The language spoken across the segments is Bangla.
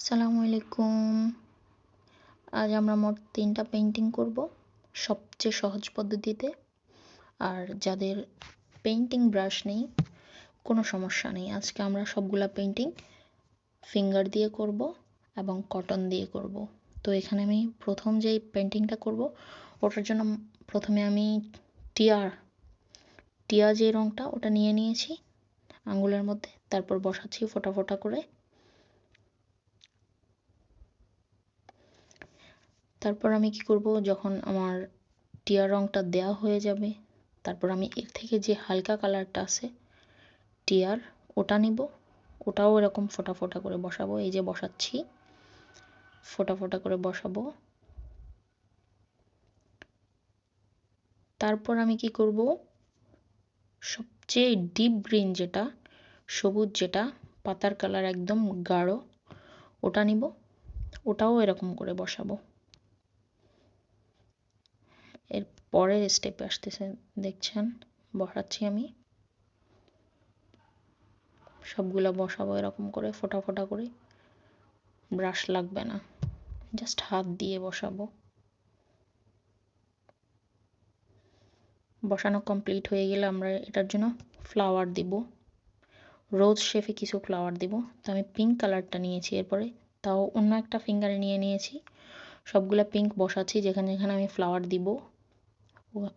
আসসালামু আলাইকুম। আজ আমরা মোট 3টা পেইন্টিং করব সবচেয়ে সহজ পদ্ধতিতে। আর যাদের পেইন্টিং ব্রাশ নেই কোনো সমস্যা নেই, আজকে আমরা সবগুলা পেইন্টিং ফিঙ্গার দিয়ে করব এবং কটন দিয়ে করব। তো এখানে আমি প্রথম যেই পেইন্টিংটা করব ওটার জন্য প্রথমে আমি টিয়া যে রঙটা ওটা নিয়ে নিয়েছি আঙ্গুলের মধ্যে, তারপর বসাচ্ছি ফোঁটা ফোঁটা করে। তারপর আমি কি করব, যখন আমার টিয়া রঙটা দেওয়া হয়ে যাবে তারপর আমি এর থেকে যে হালকা কালারটা আছে টিয়ার ওটা নিব, ওটাও এরকম ফোঁটা ফোঁটা করে বসাবো। এই যে বসাচ্ছি, ফোঁটা ফোঁটা করে বসাবো। তারপর আমি কি করব, সবচেয়ে ডিপ গ্রিন যেটা সবুজ যেটা পাতার কালার একদম গাঢ় ওটা নিব, ওটাও এরকম করে বসাবো। এর পরের স্টেপে আসতেছে, দেখছেন বসাচ্ছি আমি, সবগুলা বসাবো এরকম করে ফোঁটা ফোঁটা করে। ব্রাশ লাগবে না, জাস্ট হাত দিয়ে বসাবো। বসানো কমপ্লিট হয়ে গেলে আমরা এটার জন্য ফ্লাওয়ার দিব, রোজ শেপে কিছু ফ্লাওয়ার দিব। তো আমি পিঙ্ক কালারটা নিয়েছি, এরপরে তাও অন্য একটা ফিঙ্গারে নিয়ে নিয়েছি। সবগুলা পিঙ্ক বসাচ্ছি, যেখানে যেখানে আমি ফ্লাওয়ার দিব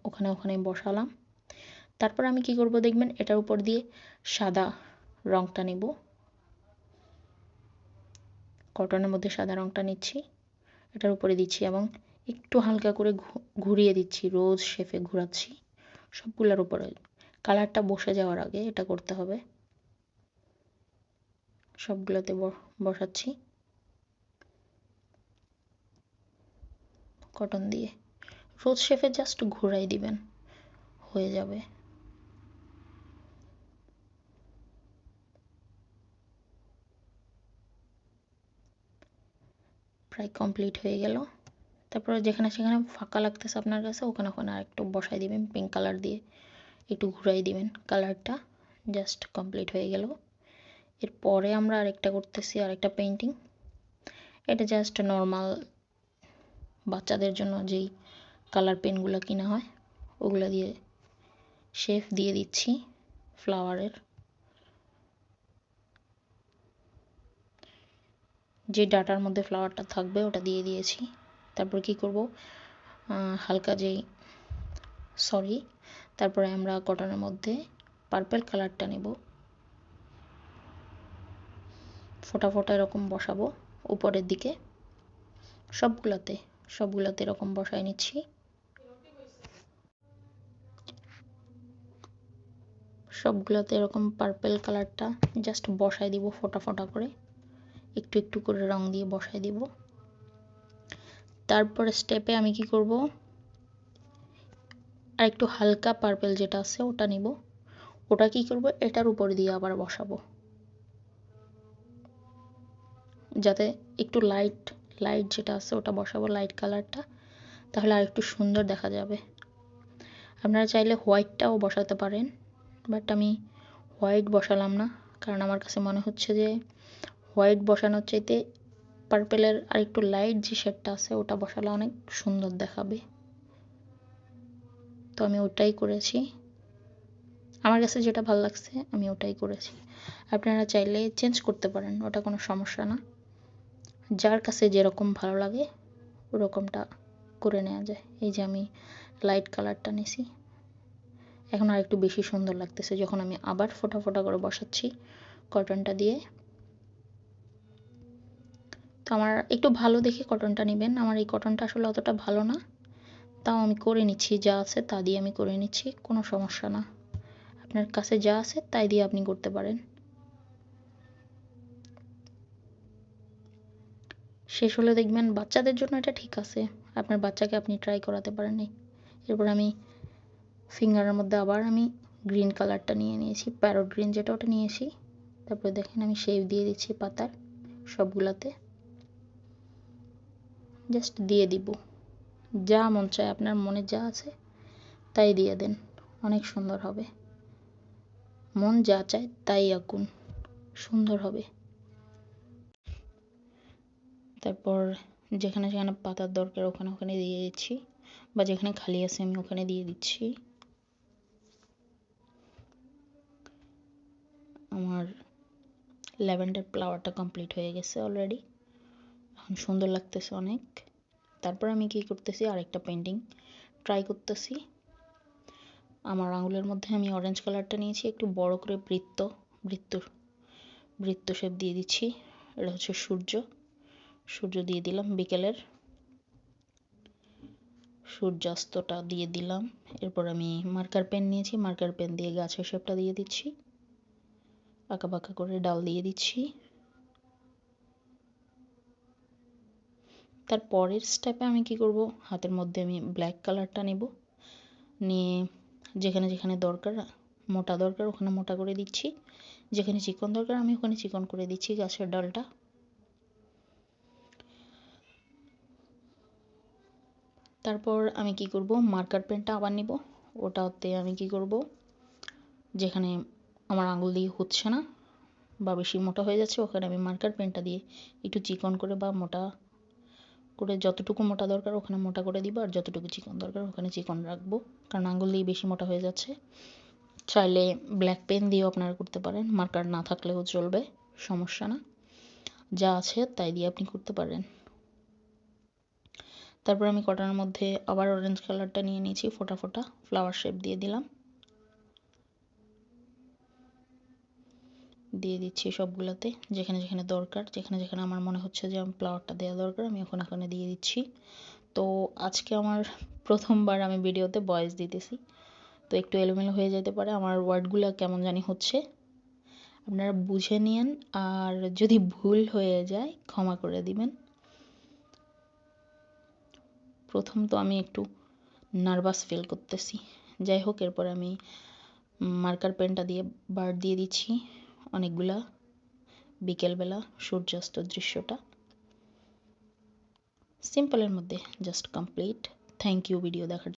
ওখানে ওখানে বসালাম। তারপর আমি কি করব দেখবেন, এটার উপর দিয়ে সাদা রঙটা নিব, কটনের মধ্যে সাদা রঙটা নিচ্ছি, এটার উপরে দিচ্ছি এবং একটু হালকা করে ঘুরিয়ে দিচ্ছি, রোজ শেপে ঘোরাচ্ছি সবগুলোর উপরে। কালারটা বসে যাওয়ার আগে এটা করতে হবে। সবগুলোতে বসাচ্ছি কটন দিয়ে, রোজ শেপে জাস্ট ঘুরাই দিবেন, হয়ে যাবে। প্রায় কমপ্লিট হয়ে গেল। তারপরে যেখানে সেখানে ফাঁকা লাগতেছে আপনার কাছে ওখানে ওখানে আরেকটু বসাই দিবেন পিঙ্ক কালার দিয়ে, একটু ঘুরাই দিবেন কালারটা। জাস্ট কমপ্লিট হয়ে গেল। এরপরে আমরা আরেকটা করতেছি, আরেকটা পেইন্টিং। এটা জাস্ট নর্মাল বাচ্চাদের জন্য যেই কালার পেনগুলো কিনা হয় ওগুলো দিয়ে শেপ দিয়ে দিচ্ছি ফ্লাওয়ারের। যে ডাটার মধ্যে ফ্লাওয়ারটা থাকবে ওটা দিয়ে দিয়েছি। তারপর কি করব, হালকা যেই তারপরে আমরা কটনের মধ্যে পার্পল কালারটা নেব, ফোঁটা ফোঁটা এরকম বসাবো উপরের দিকে। সবগুলাতে এরকম বসাই নিচ্ছি। সবগুলোতে এরকম পার্পল কালারটা জাস্ট বসাই দিব ফোঁটা ফোঁটা করে, একটু একটু করে রং দিয়ে বসাই দিব। তারপর স্টেপে আমি কি করব, আর একটু হালকা পার্পল যেটা আছে ওটা নিব, ওটা কি করব এটার উপর দিয়ে আবার বসাবো, যাতে একটু লাইট যেটা আছে ওটা বসাবো, লাইট কালারটা, তাহলে আর একটু সুন্দর দেখা যাবে। আপনারা চাইলে হোয়াইটটাও বসাতে পারেন, বাট আমি হোয়াইট বসালাম না, কারণ আমার কাছে মনে হচ্ছে যে হোয়াইট বসানোর চাইতে পার্পেলের আর একটু লাইট যে শেডটা আছে ওটা বসালে অনেক সুন্দর দেখাবে। তো আমি ওটাই করেছি, আমার কাছে যেটা ভালো লাগছে আমি ওটাই করেছি। আপনারা চাইলে চেঞ্জ করতে পারেন, ওটা কোনো সমস্যা না। যার কাছে যেরকম ভালো লাগে ওরকমটা করে নেওয়া যায়। এই যে আমি লাইট কালারটা নিছি, এখন আর একটু বেশি সুন্দর লাগতেছে যখন আমি আবার ফোঁটা ফোঁটা করে বসাচ্ছি কটনটা দিয়ে। তো আমার একটু ভালো দেখে কটনটা নেবেন, আমার এই কটনটা আসলে অতটা ভালো না, তাও আমি করে নিচ্ছি, যা আছে তা দিয়ে আমি করে নিচ্ছি, কোনো সমস্যা না। আপনার কাছে যা আছে তাই দিয়ে আপনি করতে পারেন। শেষ হলে দেখবেন বাচ্চাদের জন্য এটা ঠিক আছে, আপনার বাচ্চাকে আপনি ট্রাই করাতে পারেন। এরপর আমি ফিঙ্গারের মধ্যে আবার আমি গ্রিন কালারটা নিয়ে নিয়েছি, প্যারট গ্রিন যেটা ওটা নিয়েছি। তারপরে দেখেন আমি শেপ দিয়ে দিচ্ছি পাতার সবগুলাতে, জাস্ট দিয়ে দিব, যা মন চায় আপনার মনে যা আছে তাই দিয়ে দেন, অনেক সুন্দর হবে। মন যা চায় তাই আঁকুন, সুন্দর হবে। তারপর যেখানে যেখানে পাতার দরকার ওখানে ওখানে দিয়ে দিচ্ছি, বা যেখানে খালি আছে আমি ওখানে দিয়ে দিচ্ছি। আমার ল্যাভেন্ডার ফ্লাওয়ারটা কমপ্লিট হয়ে গেছে অলরেডি, এখন সুন্দর লাগতেছে অনেক। তারপর আমি কি করতেছি, আরেকটা পেন্টিং ট্রাই করতেছি। আমার আঙুলের মধ্যে আমি অরেঞ্জ কালারটা নিয়েছি, একটু বড় করে বৃত্ত শেপ দিয়ে দিচ্ছি। এটা হচ্ছে সূর্য দিয়ে দিলাম, বিকেলের সূর্যাস্তটা দিয়ে দিলাম। এরপর আমি মার্কার পেন নিয়েছি, মার্কার পেন দিয়ে গাছের শেপটা দিয়ে দিচ্ছি, আঁকা বাঁকা করে ডাল দিয়ে দিচ্ছি। তার পরের স্টেপে আমি কি করব, হাতের মধ্যে আমি ব্ল্যাক কালারটা নেব, নিয়ে যেখানে যেখানে দরকার মোটা দরকার ওখানে মোটা করে দিচ্ছি, যেখানে চিকন দরকার আমি ওখানে চিকন করে দিচ্ছি গাছের ডালটা। তারপর আমি কি করব, মার্কার পেনটা আবার নিব, ওটাতে আমি কি করব, যেখানে আমার আঙুল দিয়ে হচ্ছে না বা বেশি মোটা হয়ে যাচ্ছে ওখানে আমি মার্কার পেনটা দিয়ে একটু চিকন করে বা মোটা করে, যতটুকু মোটা দরকার ওখানে মোটা করে দিব, আর যতটুকু চিকন দরকার ওখানে চিকন রাখবো, কারণ আঙুল দিয়ে বেশি মোটা হয়ে যাচ্ছে। চাইলে ব্ল্যাক পেন দিয়েও আপনারা করতে পারেন, মার্কার না থাকলেও চলবে, সমস্যা না, যা আছে তাই দিয়ে আপনি করতে পারেন। তারপর আমি কটার মধ্যে আবার অরেঞ্জ কালারটা নিয়ে নিয়েছি, ফোটা ফোটা ফ্লাওয়ার শেপ দিয়ে দিলাম, দিয়ে দিচ্ছি সবগুলোতে, যেখানে যেখানে দরকার, যেখানে যেখানে আমার মনে হচ্ছে যে আমি ফ্লাওয়ারটা দেওয়া দরকার আমি ওখানে ওখানে দিয়ে দিচ্ছি। তো আজকে আমার প্রথমবার আমি ভিডিওতে ভয়েস দিতেছি, তো একটু এলোমেলো হয়ে যেতে পারে, আমার ওয়ার্ডগুলো কেমন জানি হচ্ছে, আপনারা বুঝে নিন, আর যদি ভুল হয়ে যায় ক্ষমা করে দিবেন। প্রথম তো আমি একটু নার্ভাস ফিল করতেছি, যাই হোক। এরপর আমি মার্কার পেনটা দিয়ে বার্ড দিয়ে দিচ্ছি অনেকগুলা, বিকেলবেলা সূর্যাস্ত দৃশ্যটা সিম্পলের মধ্যে just complete. Thank you video দেখার